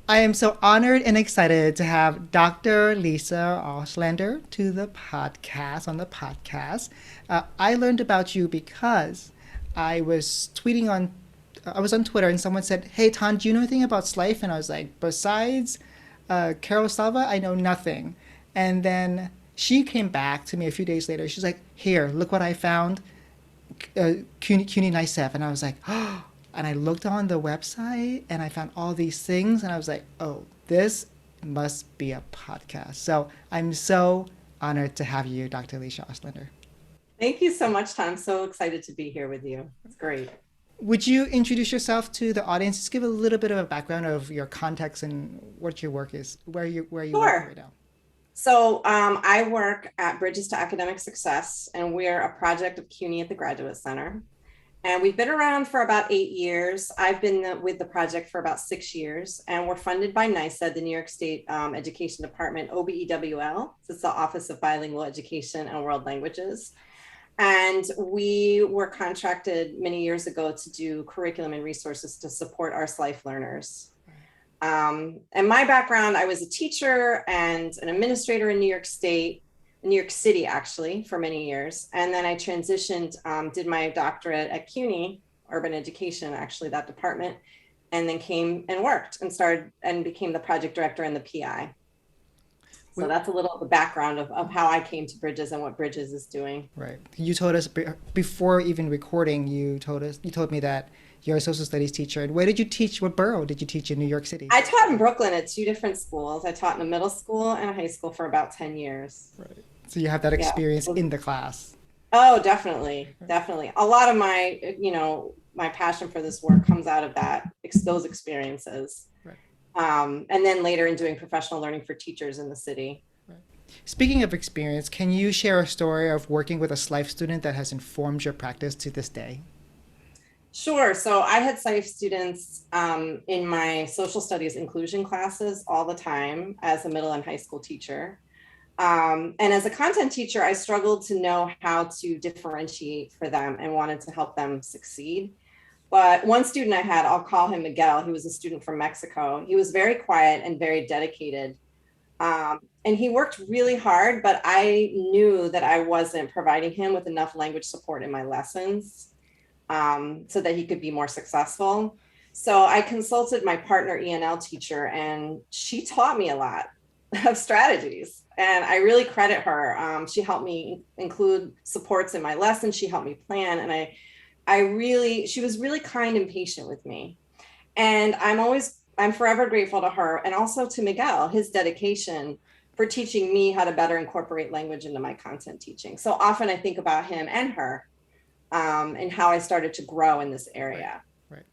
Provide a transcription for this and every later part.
I am so honored and excited to have Dr. Lisa Auslander to the podcast on the podcast. I learned about you because I was tweeting on I was on Twitter and someone said, "Hey Tan, do you know anything about SLIFE?" And I was like, "Besides Carol Salva, I know nothing." And then she came back to me a few days later. She's like, "Here, look what I found, CUNY NICEF," and I was like, "Oh!" And I looked on the website and I found all these things, and I was like, "Oh, this must be a podcast." So I'm so honored to have you, Dr. Alicia Oslander. Thank you so much, Tom. I'm so excited to be here with you. It's great. Would you introduce yourself to the audience? Just give a little bit of a background of your context and what your work is, where you working Sure. right now. I work at Bridges to Academic Success, and we're a project of CUNY at the Graduate Center. And we've been around for about 8 years. I've been with the project for about 6 years, and we're funded by NYSED, the New York State Education Department, OBEWL. So it's the Office of Bilingual Education and World Languages. And we were contracted many years ago to do curriculum and resources to support our SLIFE learners. And my background, I was a teacher and an administrator in New York State, New York City, actually, for many years. And then I transitioned, did my doctorate at CUNY, urban education, actually, that department, and then came and worked and started and became the project director and the PI. So We, that's a little of the background of how I came to Bridges and what Bridges is doing. right. You told us before even recording. You told me that you're a social studies teacher. And where did you teach? What borough did you teach in New York City? I taught in Brooklyn at two different schools. I taught in a middle school and a high school for about 10 years. Right. So you have that Yeah. experience in the class. Oh, definitely. Right. Definitely. A lot of my, my passion for this work comes out of those experiences. Right. And then later in doing professional learning for teachers in the city. Right. Speaking of experience, can you share a story of working with a SLIFE student that has informed your practice to this day? Sure. So I had SCIF students in my social studies inclusion classes all the time as a middle and high school teacher. And as a content teacher, I struggled to know how to differentiate for them and wanted to help them succeed. But one student I had, I'll call him Miguel. He was a student from Mexico. He was very quiet and very dedicated. And he worked really hard, but I knew that I wasn't providing him with enough language support in my lessons so that he could be more successful. So I consulted my partner ENL teacher, and she taught me a lot of strategies. And I really credit her. She helped me include supports in my lessons. She helped me plan. And she was really kind and patient with me. And I'm forever grateful to her. And also to Miguel, his dedication for teaching me how to better incorporate language into my content teaching. So often I think about him and her and how I started to grow in this Right. area. Right.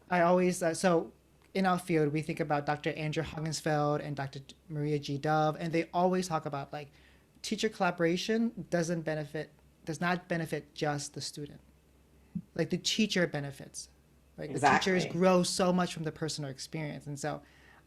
I always so in our field we think about Dr. Andrew Hoggensfeld and Dr. Maria G. Dove, and they always talk about like teacher collaboration does not benefit just the student. Like the teacher benefits. Like the teachers Exactly. grow so much from the personal experience, and so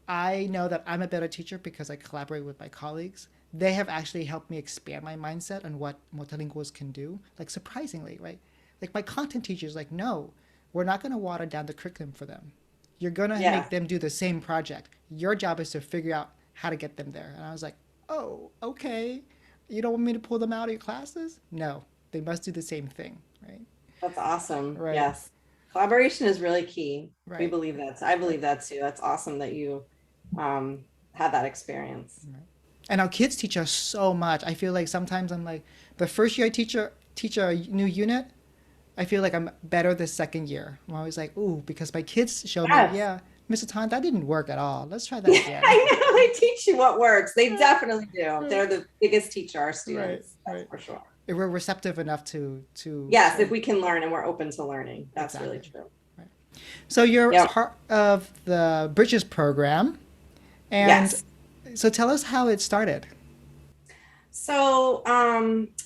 I know that I'm a better teacher because I collaborate with my colleagues. They have actually helped me expand my mindset on what multilinguals can do. Like surprisingly, right? Like my content teachers, like, no, we're not going to water down the curriculum for them. You're going to Yeah. make them do the same project. Your job is to figure out how to get them there. And I was like, oh, okay. You don't want me to pull them out of your classes? No, they must do the same thing, right? That's awesome. Right, Yes. Collaboration is really key. We right, believe that. I right. believe that too. That's awesome that you had that experience. Right. And our kids teach us so much. I feel like sometimes I'm like, the first year I teach a new unit, I feel like I'm better the second year. I'm always like, ooh, because my kids show me, Yes. yeah, Mr. Tan, that didn't work at all. Let's try that again. I know they teach you what works. They definitely do. They're the biggest teacher, our Right, students, that's right. for sure. If we're receptive enough to Yes, if we can learn and we're open to learning. That's really exactly. true. Right. So you're Yep. part of the Bridges program, and Yes. so tell us how it started. So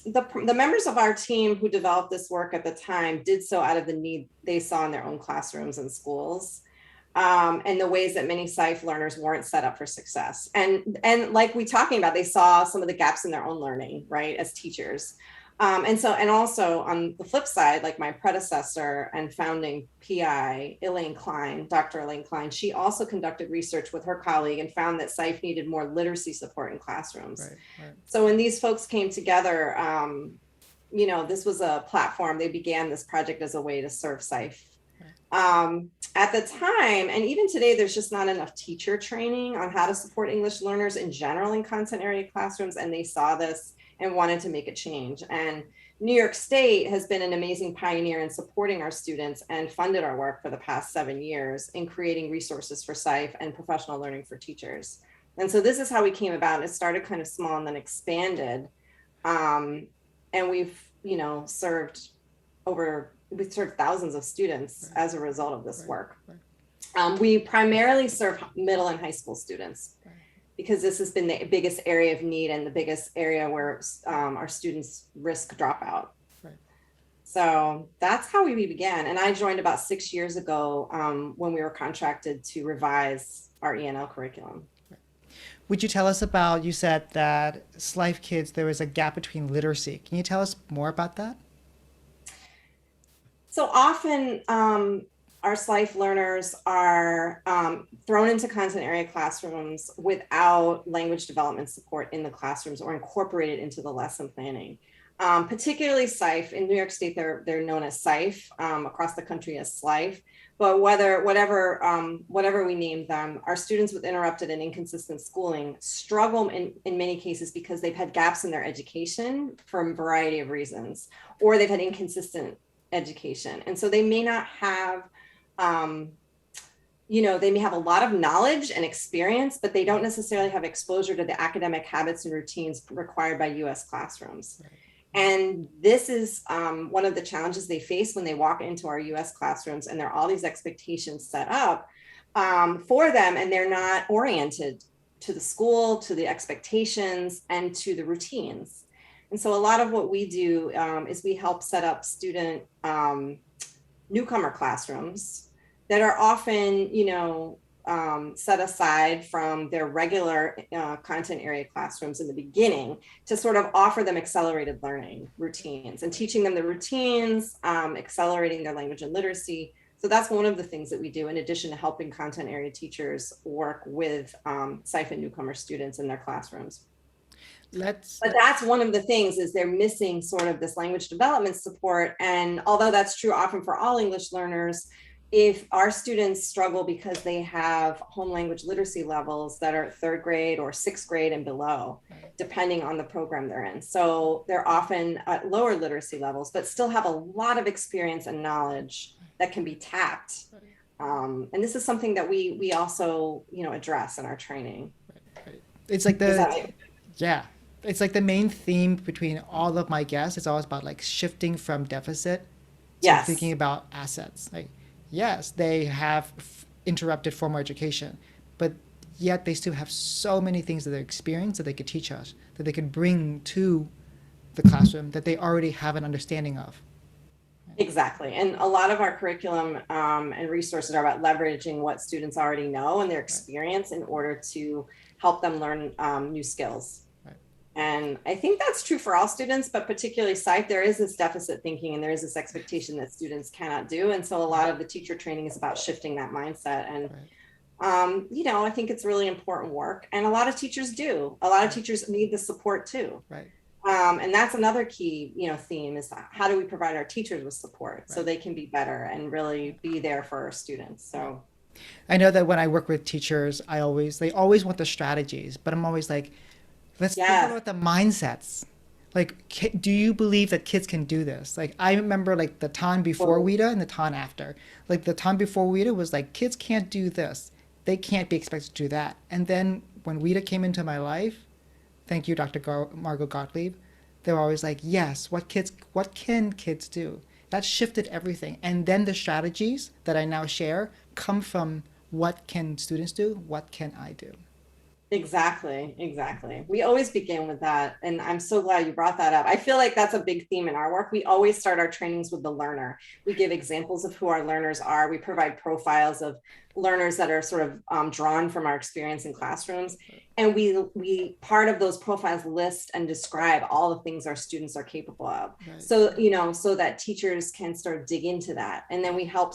the members of our team who developed this work at the time did so out of the need they saw in their own classrooms and schools, and the ways that many SIFE learners weren't set up for success. And like we talking about, they saw some of the gaps in their own learning, right, as teachers. And also on the flip side, like my predecessor and founding PI, Dr. Elaine Klein, she also conducted research with her colleague and found that SLIFE needed more literacy support in classrooms. Right, right. So when these folks came together, this was a platform. They began this project as a way to serve SLIFE. At the time, and even today, there's just not enough teacher training on how to support English learners in general in content area classrooms. And they saw this and wanted to make a change. And New York State has been an amazing pioneer in supporting our students and funded our work for the past 7 years in creating resources for SLIFE and professional learning for teachers. And so this is how we came about. It started kind of small and then expanded. And we've, served thousands of students as a result of this work. We primarily serve middle and high school students because this has been the biggest area of need and the biggest area where our students risk dropout. So that's how we began. And I joined about 6 years ago when we were contracted to revise our ENL curriculum. Would you tell us about, you said that SLIFE kids, there was a gap between literacy. Can you tell us more about that? So often our SLIFE learners are thrown into content area classrooms without language development support in the classrooms or incorporated into the lesson planning. Particularly SLIFE. In New York State, they're known as SLIFE, across the country as SLIFE. But whatever we name them, our students with interrupted and inconsistent schooling struggle in many cases because they've had gaps in their education for a variety of reasons, or they've had inconsistent education. And so they may not have, they may have a lot of knowledge and experience, but they don't necessarily have exposure to the academic habits and routines required by US classrooms. Right. And this is one of the challenges they face when they walk into our US classrooms, and there are all these expectations set up for them, and they're not oriented to the school, to the expectations, and to the routines. And so a lot of what we do is we help set up student newcomer classrooms that are often, set aside from their regular content area classrooms in the beginning to sort of offer them accelerated learning routines and teaching them the routines, accelerating their language and literacy. So that's one of the things that we do in addition to helping content area teachers work with SLIFE and newcomer students in their classrooms. But that's one of the things is they're missing sort of this language development support. And although that's true often for all English learners, if our students struggle because they have home language literacy levels that are 3rd grade or 6th grade and below, depending on the program they're in. So they're often at lower literacy levels, but still have a lot of experience and knowledge that can be tapped. And this is something that we also, address in our training. It's like it's like the main theme between all of my guests. It's always about like shifting from deficit to thinking about assets. Like, yes, they have interrupted formal education, but yet they still have so many things that they experience that they could teach us, that they could bring to the classroom that they already have an understanding of. Exactly. And a lot of our curriculum and resources are about leveraging what students already know and their experience in order to help them learn new skills. And I think that's true for all students, but particularly SLIFE, there is this deficit thinking and there is this expectation that students cannot do. And so a lot of the teacher training is about shifting that mindset. And, I think it's really important work. And a lot of teachers do. A lot of teachers need the support too. Right. And that's another key, theme is how do we provide our teachers with support so they can be better and really be there for our students. So I know that when I work with teachers, they always want the strategies, but I'm always like, let's think about the mindsets. Like, do you believe that kids can do this? Like, I remember like the time before WIDA and the time after. Like the time before WIDA was like, kids can't do this. They can't be expected to do that. And then when WIDA came into my life, thank you, Dr. Margot Gottlieb, they were always like, yes, what can kids do? That shifted everything. And then the strategies that I now share come from what can students do? What can I do? Exactly. We always begin with that. And I'm so glad you brought that up. I feel like that's a big theme in our work. We always start our trainings with the learner. We give examples of who our learners are. We provide profiles of learners that are sort of drawn from our experience in classrooms. And we part of those profiles list and describe all the things our students are capable of. Right. So, you know, so that teachers can start dig into that. And then we help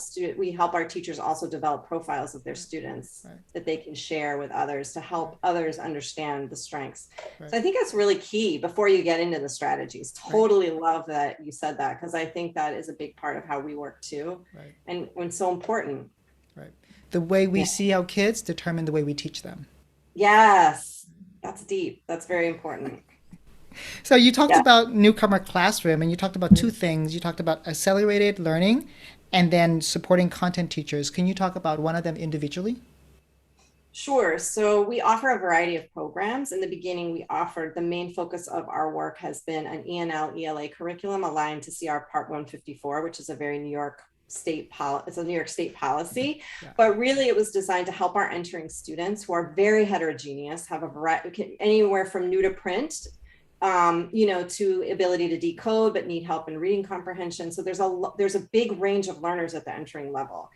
our teachers also develop profiles of their students Right. that they can share with others to help others understand the strengths. Right. So I think that's really key before you get into the strategies. Totally love that you said that, because I think that is a big part of how we work too. Right. And when so important. Right. The way we Yeah. see our kids determine the way we teach them. Yes, that's deep. That's very important. So you talked Yeah. about newcomer classroom and you talked about two things. You talked about accelerated learning and then supporting content teachers. Can you talk about one of them individually? Sure. So we offer a variety of programs. In the beginning, we offered the main focus of our work has been an ENL ELA curriculum aligned to CR Part 154, which is a very New York state it's a New York state policy. Yeah. But really it was designed to help our entering students who are very heterogeneous, have a variety, anywhere from new to print, you know, to ability to decode, but need help in reading comprehension. So there's a big range of learners at the entering level.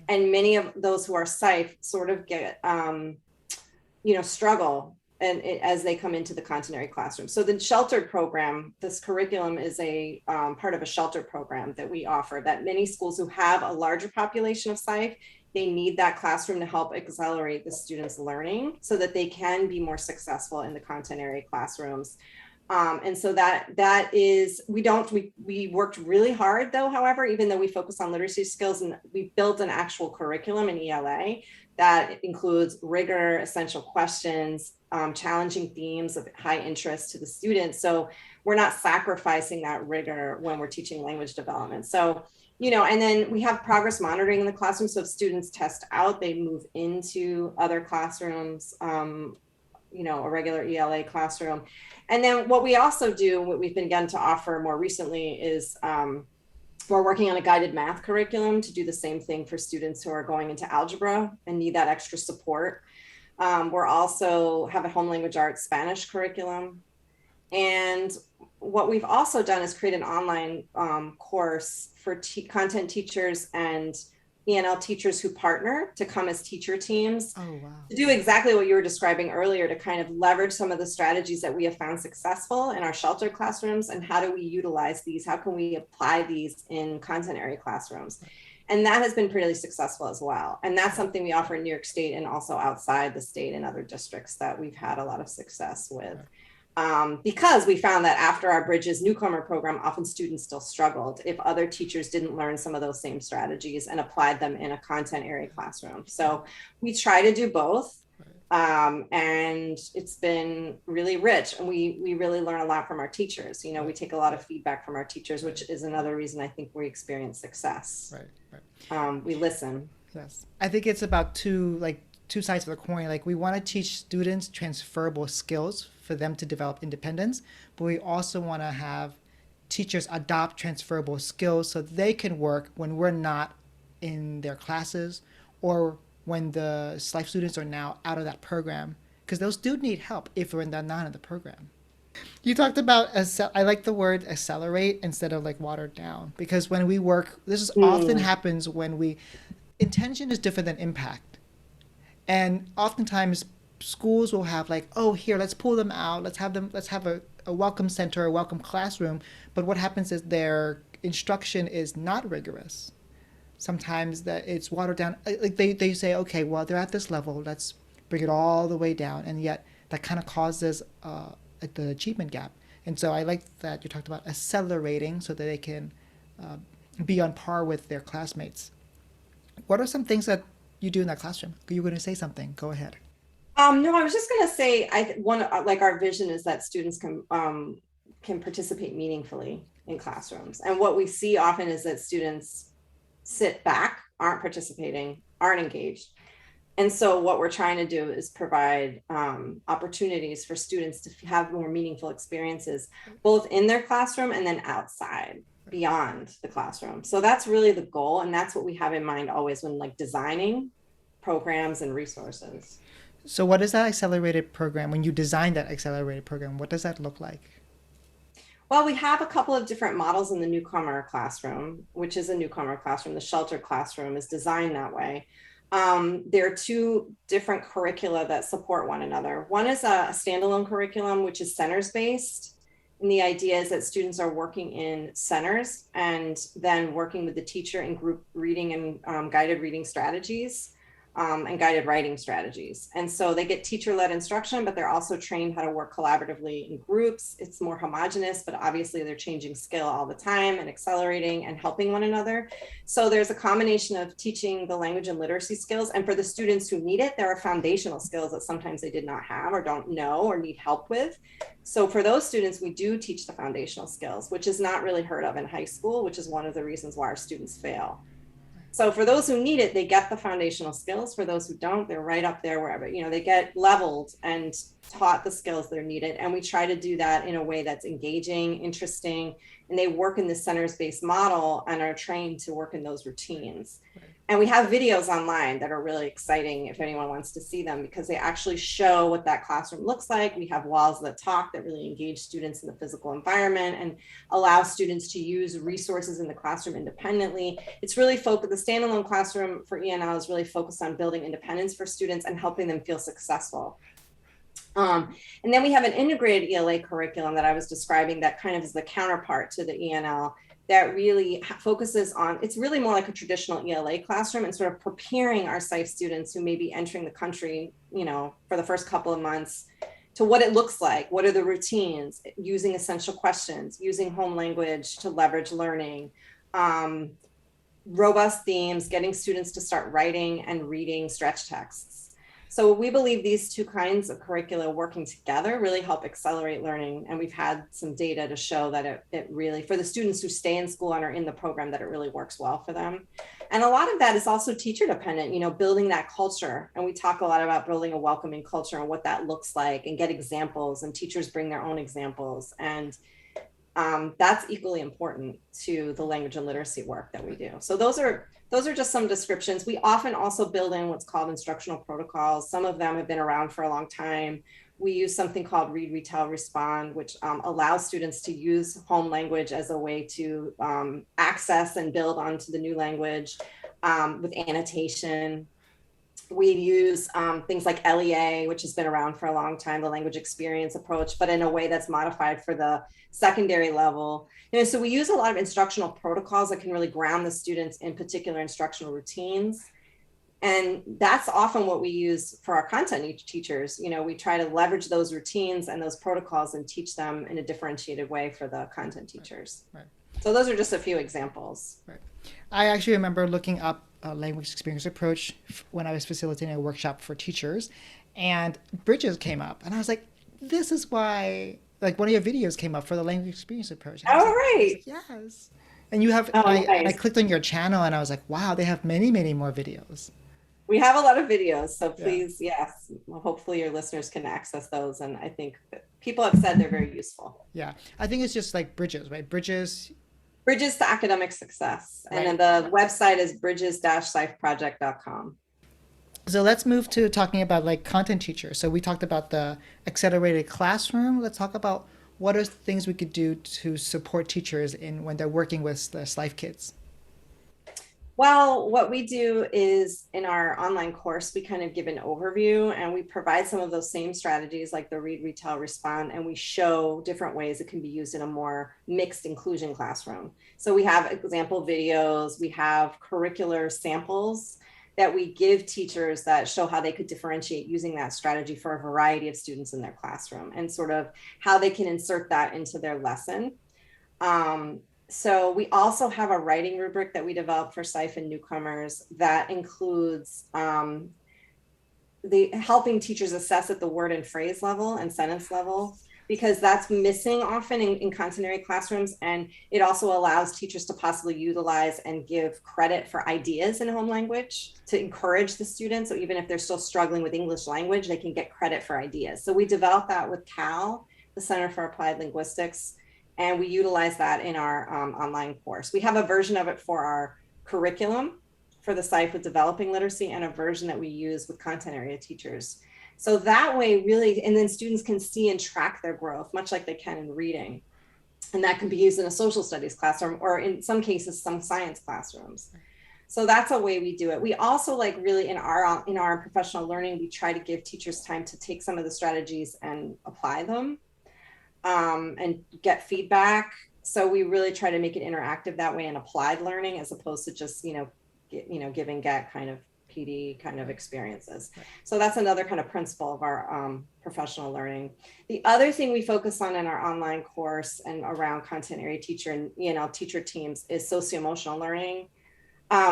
And many of those who are SLIFE sort of get, you know, struggle and as they come into the content classroom. So the sheltered program, this curriculum is a part of a sheltered program that we offer that many schools who have a larger population of SLIFE, they need that classroom to help accelerate the students' learning so that they can be more successful in the content area classrooms. And so that is, we worked really hard though, however, even though we focus on literacy skills, and we built an actual curriculum in ELA that includes rigor, essential questions, challenging themes of high interest to the students. So we're not sacrificing that rigor when we're teaching language development. So, you know, and then we have progress monitoring in the classroom. So if students test out, they move into other classrooms, you know, a regular ELA classroom. And then what we also do, what we've begun to offer more recently is we're working on a guided math curriculum to do the same thing for students who are going into algebra and need that extra support. We're also have a home language arts Spanish curriculum. And what we've also done is create an online course for content teachers and ENL teachers who partner to come as teacher teams. Oh, wow. To do exactly what you were describing earlier, to kind of leverage some of the strategies that we have found successful in our sheltered classrooms, and how do we utilize these? How can we apply these in content area classrooms? And that has been pretty successful as well. And that's something we offer in New York State and also outside the state and other districts that we've had a lot of success with. Because we found that after our Bridges newcomer program, often students still struggled if other teachers didn't learn some of those same strategies and applied them in a content area classroom. So we try to do both. And it's been really rich, and we really learn a lot from our teachers. You know, we take a lot of feedback from our teachers, which is another reason I think we experience success. We listen. Yes. I think it's about two sides of the coin. Like, we want to teach students transferable skills for them to develop independence, but we also want to have teachers adopt transferable skills so they can work when we're not in their classes, or when the SLIFE students are now out of that program, because those do need help if they're not in the program. You talked about, I like the word accelerate instead of like watered down, because when we work, this is often happens when intention is different than impact. And oftentimes schools will have like, oh, here, let's pull them out. Let's have a welcome center, a welcome classroom. But what happens is their instruction is not rigorous. Sometimes that it's watered down. Like they say, okay, well, they're at this level. Let's bring it all the way down. And yet that kind of causes the achievement gap. And so I like that you talked about accelerating so that they can be on par with their classmates. What are some things that you do in that classroom? You were going to say something. Go ahead. No, I was just going to say, our vision is that students can participate meaningfully in classrooms. And what we see often is that students sit back, aren't participating, aren't engaged. And so what we're trying to do is provide opportunities for students to have more meaningful experiences, both in their classroom and then outside, beyond the classroom. So that's really the goal. And that's what we have in mind always when like designing programs and resources. So what is that accelerated program? When you design that accelerated program, what does that look like? Well, we have a couple of different models in the newcomer classroom, which is a newcomer classroom. The sheltered classroom is designed that way. There are two different curricula that support one another. One is a standalone curriculum, which is centers based. And the idea is that students are working in centers and then working with the teacher in group reading and guided reading strategies. And guided writing strategies. And so they get teacher-led instruction, but they're also trained how to work collaboratively in groups. It's more homogenous, but obviously they're changing skill all the time and accelerating and helping one another. So there's a combination of teaching the language and literacy skills. And for the students who need it, there are foundational skills that sometimes they did not have or don't know or need help with. So for those students, we do teach the foundational skills, which is not really heard of in high school, which is one of the reasons why our students fail. So for those who need it, they get the foundational skills. For those who don't, they're right up there wherever, they get leveled and taught the skills that are needed. And we try to do that in a way that's engaging, interesting, and they work in the centers-based model and are trained to work in those routines. Right. And we have videos online that are really exciting if anyone wants to see them, because they actually show what that classroom looks like. We have walls that talk that really engage students in the physical environment and allow students to use resources in the classroom independently. It's really focused, the standalone classroom for ENL is really focused on building independence for students and helping them feel successful. And then we have an integrated ELA curriculum that I was describing that kind of is the counterpart to the ENL, that really focuses on, it's really more like a traditional ELA classroom and sort of preparing our SLIFE students who may be entering the country, for the first couple of months to what it looks like, what are the routines, using essential questions, using home language to leverage learning, robust themes, getting students to start writing and reading stretch texts. So we believe these two kinds of curricula working together really help accelerate learning. And we've had some data to show that it really, for the students who stay in school and are in the program, that it really works well for them. And a lot of that is also teacher dependent, building that culture. And we talk a lot about building a welcoming culture and what that looks like, and get examples, and teachers bring their own examples. And that's equally important to the language and literacy work that we do. So those are just some descriptions. We often also build in what's called instructional protocols. Some of them have been around for a long time. We use something called Read, Retell, Respond, which allows students to use home language as a way to access and build onto the new language with annotation. We use things like LEA, which has been around for a long time, the language experience approach, but in a way that's modified for the secondary level. So we use a lot of instructional protocols that can really ground the students in particular instructional routines. And that's often what we use for our content teachers. We try to leverage those routines and those protocols and teach them in a differentiated way for the content teachers. Right. So those are just a few examples. Right. I actually remember looking up a language experience approach when I was facilitating a workshop for teachers, and Bridges came up, and I was like, this is why, like, one of your videos came up for the language experience approach. Oh, right. Like, yes. And you have, nice. I clicked on your channel and I was like, wow, they have many, many more videos. We have a lot of videos, so please, yes, well, hopefully your listeners can access those. And I think people have said they're very useful. Yeah, I think it's just like Bridges, right? Bridges to academic success. Right. And then the website is bridges-slifeproject.com. So let's move to talking about like content teachers. So we talked about the accelerated classroom. Let's talk about what are things we could do to support teachers when they're working with the SLIFE kids. Well, what we do is in our online course, we kind of give an overview and we provide some of those same strategies like the read, retell, respond, and we show different ways it can be used in a more mixed inclusion classroom. So we have example videos, we have curricular samples that we give teachers that show how they could differentiate using that strategy for a variety of students in their classroom and sort of how they can insert that into their lesson. So we also have a writing rubric that we developed for SLIFE and newcomers that includes the helping teachers assess at the word and phrase level and sentence level, because that's missing often in contemporary classrooms. And it also allows teachers to possibly utilize and give credit for ideas in home language to encourage the students. So even if they're still struggling with English language, they can get credit for ideas. So we developed that with CAL, the Center for Applied Linguistics, and we utilize that in our online course. We have a version of it for our curriculum for the SLIFE with developing literacy, and a version that we use with content area teachers. So that way really, and then students can see and track their growth, much like they can in reading. And that can be used in a social studies classroom, or in some cases, some science classrooms. So that's a way we do it. We also like really in our professional learning, we try to give teachers time to take some of the strategies and apply them, and get feedback. So we really try to make it interactive that way and applied learning, as opposed to just, give and get kind of PD kind of experiences. So that's another kind of principle of our professional learning. The other thing we focus on in our online course and around content area teacher and, teacher teams is socio-emotional learning.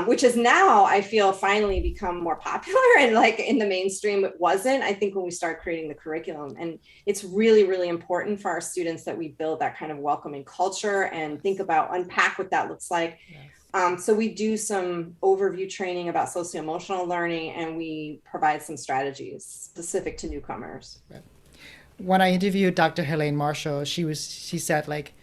Which has now, I feel, finally become more popular and like in the mainstream. It wasn't, I think, when we started creating the curriculum. And it's really, really important for our students that we build that kind of welcoming culture and think about, unpack what that looks like. Yes. So we do some overview training about socio-emotional learning, and we provide some strategies specific to newcomers. Right. When I interviewed Dr. Helene Marshall, she said, like,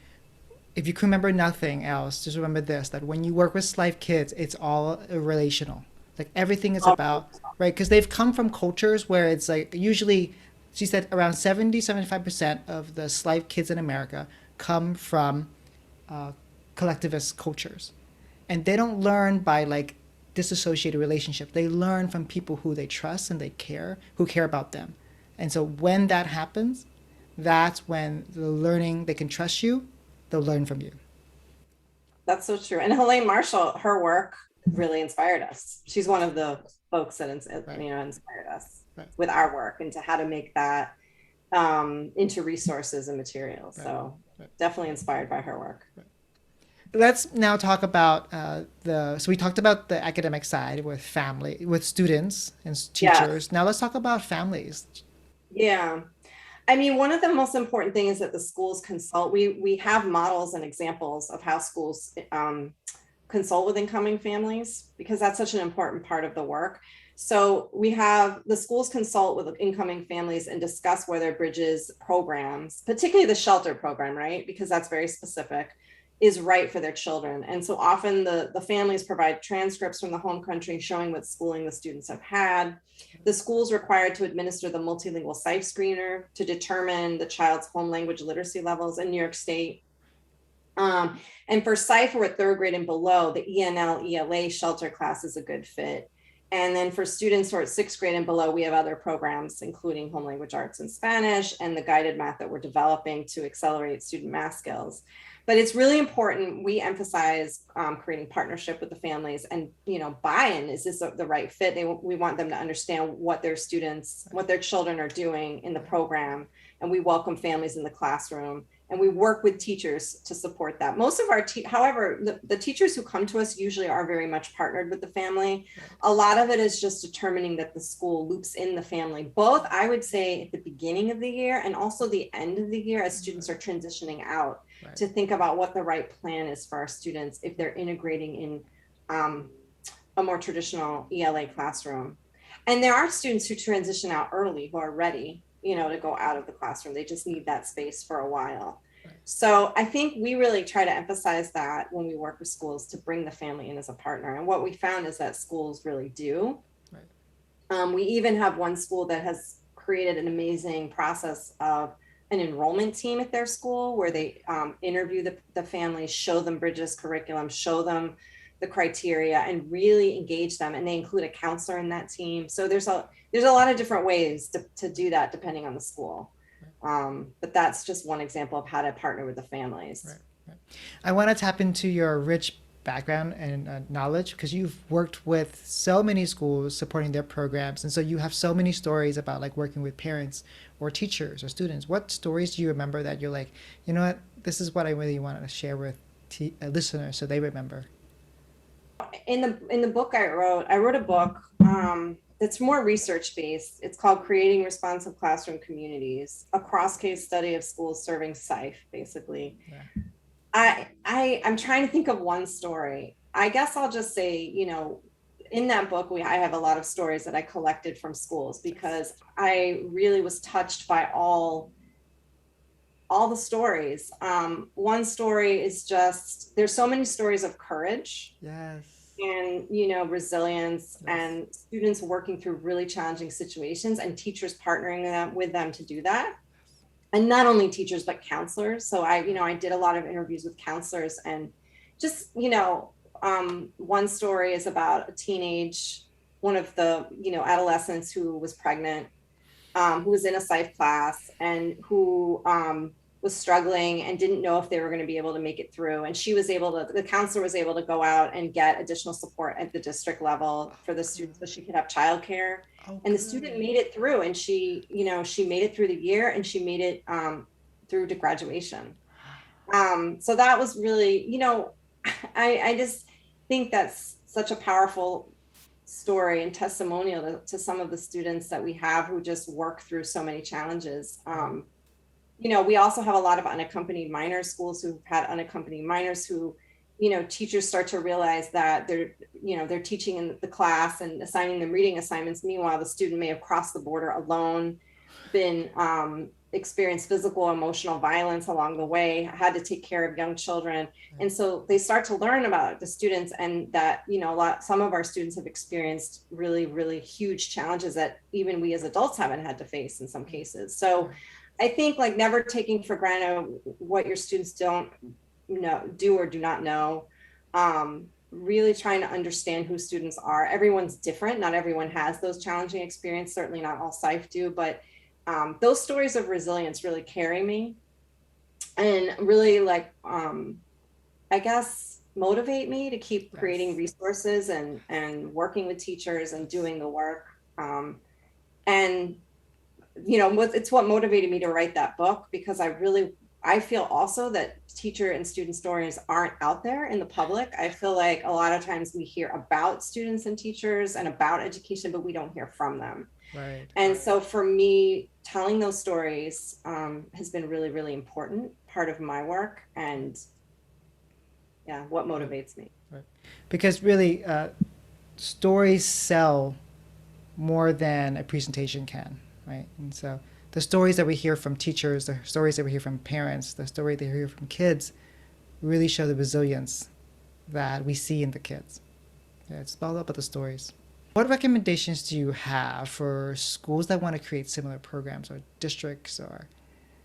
if you can remember nothing else, just remember this, that when you work with SLIFE kids, it's all relational. Like everything is about, right? Because they've come from cultures where it's like, usually, she said around 75% of the SLIFE kids in America come from collectivist cultures. And they don't learn by like disassociated relationships. They learn from people who they trust and who care about them. And so when that happens, that's when they can trust you, they'll learn from you. That's so true. And Helene Marshall, her work really inspired us. She's one of the folks that inspired us with our work into how to make that into resources and materials. So definitely inspired by her work. Let's now talk about so we talked about the academic side with students and teachers. Yes. Now let's talk about families. Yeah. I mean, one of the most important things is that the schools consult. We have models and examples of how schools consult with incoming families, because that's such an important part of the work. So we have the schools consult with incoming families and discuss whether Bridges programs, particularly the shelter program, right? Because that's very specific, is right for their children. And so often the families provide transcripts from the home country showing what schooling the students have had. The school's required to administer the multilingual SLIFE screener to determine the child's home language literacy levels in New York State. And for SLIFE or third grade and below, the ENL, ELA shelter class is a good fit. And then for students who are at sixth grade and below, we have other programs, including home language arts and Spanish, and the guided math that we're developing to accelerate student math skills. But it's really important. We emphasize creating partnership with the families and, buy-in. Is this the right fit? We want them to understand what their children are doing in the program. And we welcome families in the classroom. And we work with teachers to support that. Most of our, however, the teachers who come to us usually are very much partnered with the family. A lot of it is just determining that the school loops in the family, both, I would say, at the beginning of the year and also the end of the year as students are transitioning out. Right. To think about what the right plan is for our students if they're integrating in a more traditional ELA classroom. And there are students who transition out early who are ready, to go out of the classroom. They just need that space for a while. Right. So I think we really try to emphasize that when we work with schools, to bring the family in as a partner. And what we found is that schools really do. Right. We even have one school that has created an amazing process of an enrollment team at their school where they interview the families, show them Bridges curriculum, show them the criteria, and really engage them. And they include a counselor in that team. So there's a lot of different ways to do that depending on the school. But that's just one example of how to partner with the families. Right. I want to tap into your rich background and knowledge, because you've worked with so many schools supporting their programs, and so you have so many stories about like working with parents or teachers or students. What stories do you remember that you're like, you know what, this is what I really want to share with listeners so they remember? In the book I wrote a book that's more research based. It's called Creating Responsive Classroom Communities, a cross case study of schools serving SLIFE, basically. Yeah. I'm trying to think of one story. I guess I'll just say, in that book, I have a lot of stories that I collected from schools, because I really was touched by all the stories. One story is just, there's so many stories of courage. Yes. And, resilience. Yes. And students working through really challenging situations and teachers partnering with them to do that. And not only teachers, but counselors. So I did a lot of interviews with counselors, and just, one story is about one of the, adolescents who was pregnant, who was in a SLIFE class and who was struggling and didn't know if they were going to be able to make it through. And the counselor was able to go out and get additional support at the district level for the student so she could have childcare. Oh, And the good. student made it through, and she made it through the year, and she made it through to graduation. So that was really, I just think that's such a powerful story and testimonial to some of the students that we have who just work through so many challenges. We also have a lot of unaccompanied minors, schools who've had unaccompanied minors who, teachers start to realize that they're teaching in the class and assigning them reading assignments. Meanwhile, the student may have crossed the border alone, been experienced physical, emotional violence along the way, had to take care of young children. And so they start to learn about the students, and that, some of our students have experienced really, really huge challenges that even we as adults haven't had to face in some cases. So I think, like, never taking for granted what your students do or do not know. Really trying to understand who students are. Everyone's different. Not everyone has those challenging experiences. Certainly not all SLIFE do, but those stories of resilience really carry me and really, like, I guess, motivate me to keep creating resources and working with teachers and doing the work. And it's what motivated me to write that book, because I feel also that teacher and student stories aren't out there in the public. I feel like a lot of times we hear about students and teachers and about education, but we don't hear from them. Right. And so for me, telling those stories has been really, really important part of my work, and what motivates me. Right. Because really, stories sell more than a presentation can, right? And so the stories that we hear from teachers, the stories that we hear from parents, the story that we hear from kids really show the resilience that we see in the kids. Yeah, it's all about the stories. What recommendations do you have for schools that want to create similar programs, or districts or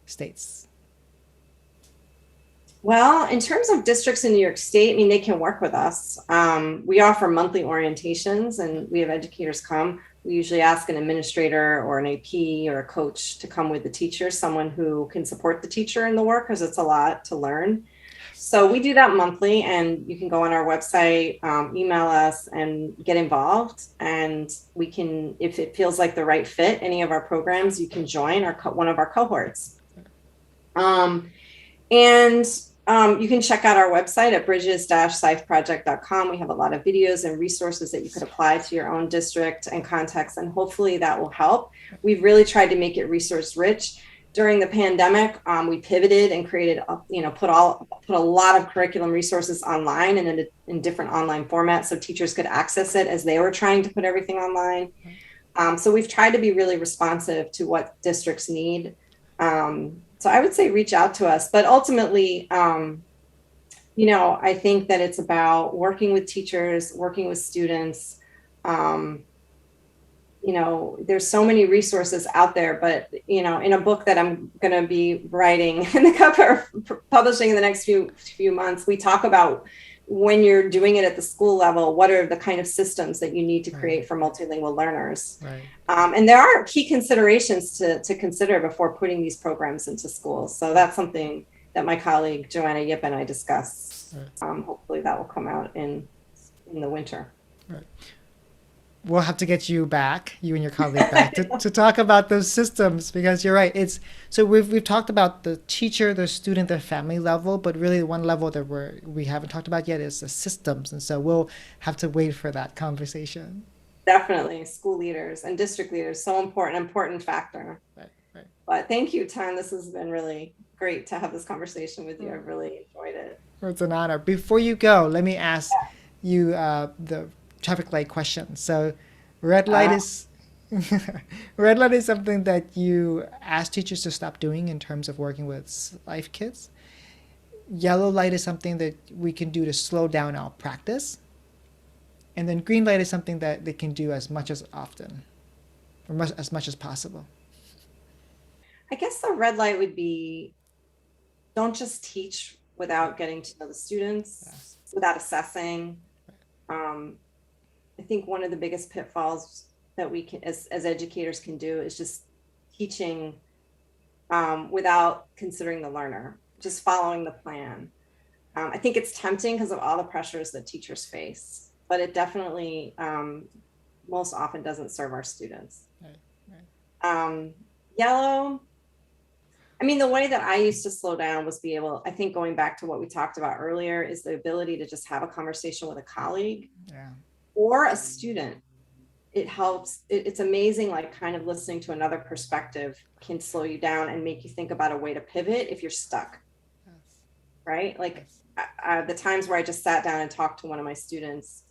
states? Well, in terms of districts in New York State, I mean, they can work with us. We offer monthly orientations, and we have educators come. We usually ask an administrator or an AP or a coach to come with the teacher, someone who can support the teacher in the work, because it's a lot to learn. So we do that monthly, and you can go on our website, email us, and get involved. And we can, if it feels like the right fit, any of our programs, you can join one of our cohorts. You can check out our website at bridges-sifeproject.com. We have a lot of videos and resources that you could apply to your own district and context, and hopefully that will help. We've really tried to make it resource rich. During the pandemic, we pivoted and created, put a lot of curriculum resources online and in different online formats, so teachers could access it as they were trying to put everything online. So we've tried to be really responsive to what districts need. So I would say reach out to us, but ultimately, I think that it's about working with teachers, working with students. There's so many resources out there, but, in a book that I'm going to be writing in the cover, publishing in the next few months, we talk about, when you're doing it at the school level, what are the kind of systems that you need to create for multilingual learners? Right. And there are key considerations to consider before putting these programs into schools. So that's something that my colleague Joanna Yip and I discuss. Right. Hopefully that will come out in the winter. Right. We'll have to get you and your colleague back to talk about those systems, because you're right. So we've talked about the teacher, the student, the family level, but really one level that we haven't talked about yet is the systems, and so we'll have to wait for that conversation. Definitely, school leaders and district leaders, so important factor. Right. But thank you, Tan. This has been really great to have this conversation with you. I've really enjoyed it. It's an honor. Before you go, let me ask you the traffic light question. So red light is something that you ask teachers to stop doing in terms of working with SLIFE kids. Yellow light is something that we can do to slow down our practice. And then green light is something that they can do as much as often, or as much as possible. I guess the red light would be, don't just teach without getting to know the students. Yes. without assessing. Um, I think one of the biggest pitfalls that we can, as educators, can do is just teaching without considering the learner, just following the plan. I think it's tempting because of all the pressures that teachers face, but it definitely most often doesn't serve our students. Right, right. Yellow, I mean, the way that I used to slow down was be able, I think going back to what we talked about earlier, is the ability to just have a conversation with a colleague Yeah. or a student. It helps. It's amazing, like kind of listening to another perspective can slow you down and make you think about a way to pivot if you're stuck, Yes. right? Like Yes. the times where I just sat down and talked to one of my students,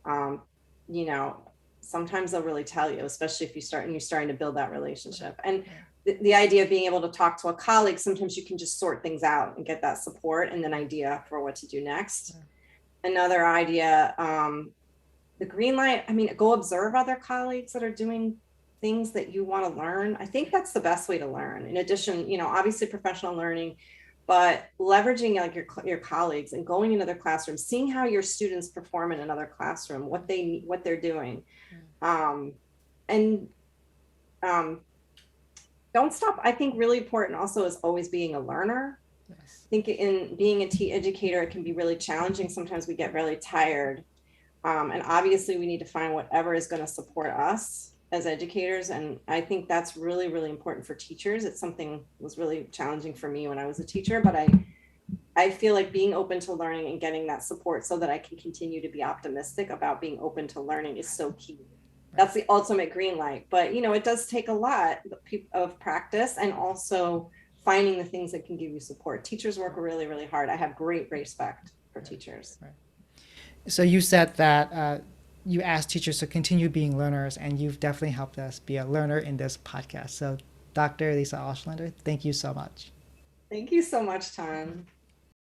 um, you know, sometimes they'll really tell you, especially if you're starting to build that relationship. And the idea of being able to talk to a colleague, sometimes you can just sort things out and get that support and an idea for what to do next. Another idea, the green light, I mean, go observe other colleagues that are doing things that you want to learn. I think that's the best way to learn. In addition, obviously professional learning, but leveraging like your colleagues and going in other classrooms, seeing how your students perform in another classroom, what they're doing. And don't stop. I think really important also is always being a learner. Yes. I think in being a educator, it can be really challenging. Sometimes we get really tired. And obviously we need to find whatever is going to support us as educators. And I think that's really, really important for teachers. It's something that was really challenging for me when I was a teacher, but I feel like being open to learning and getting that support so that I can continue to be optimistic about being open to learning is so key. That's the ultimate green light, but it does take a lot of practice and also finding the things that can give you support. Teachers work really, really hard. I have great respect for teachers. Right. So you said that you asked teachers to continue being learners, and you've definitely helped us be a learner in this podcast. So, Dr. Lisa Auslander, thank you so much. Thank you so much, Tom.